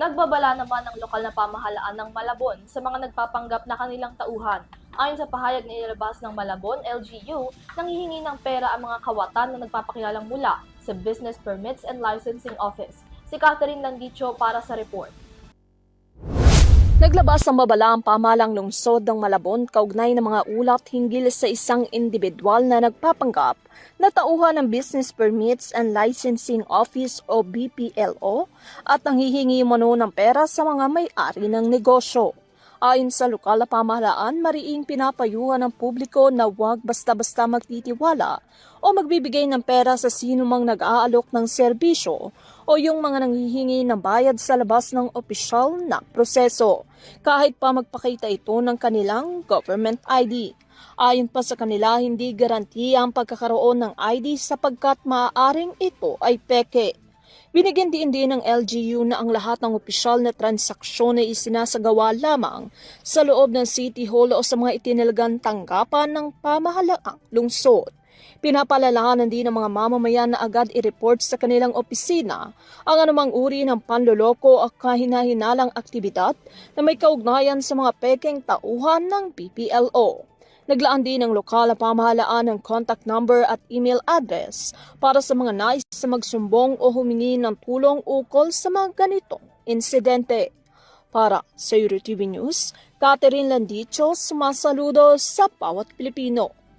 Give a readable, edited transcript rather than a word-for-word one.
Nagbabala naman ang lokal na pamahalaan ng Malabon sa mga nagpapanggap na kanilang tauhan. Ayon sa pahayag na inilabas ng Malabon, LGU, nanghihingi ng pera ang mga kawatan na nagpapakilalang mula sa Business Permits and Licensing Office. Si Catherine Landicho para sa report. Naglabas ng babala ang pamahalang lungsod ng Malabon kaugnay ng mga ulat hinggil sa isang individual na nagpapanggap na tauhan ng Business Permits and Licensing Office o BPLO at nanghihingi umano ng pera sa mga may-ari ng negosyo. Ayon sa lokal na pamahalaan, mariing pinapayuhan ng publiko na huwag basta-basta magtitiwala o magbibigay ng pera sa sino mang nag-aalok ng serbisyo o yung mga nanghihingi ng bayad sa labas ng opisyal na proseso, kahit pa magpakita ito ng kanilang government ID. Ayon pa sa kanila, hindi garantiya ang pagkakaroon ng ID sapagkat maaaring ito ay peke. Binigyan din ng LGU na ang lahat ng opisyal na transaksyon ay isinasagawa lamang sa loob ng City Hall o sa mga itinalagang tanggapan ng pamahalaang lungsod. Pinapalalahanan din ng mga mamamayan na agad i-report sa kanilang opisina ang anumang uri ng panloloko o kahina-hinalang aktibidad na may kaugnayan sa mga pekeng tauhan ng BPLO. Naglaan din ng lokal na pamahalaan ng contact number at email address para sa mga nais sa magsumbong o humingi ng tulong ukol sa mga ganitong insidente. Para sa EuroTV News, Catherine Landicho, sumasaludo sa bawat Pilipino.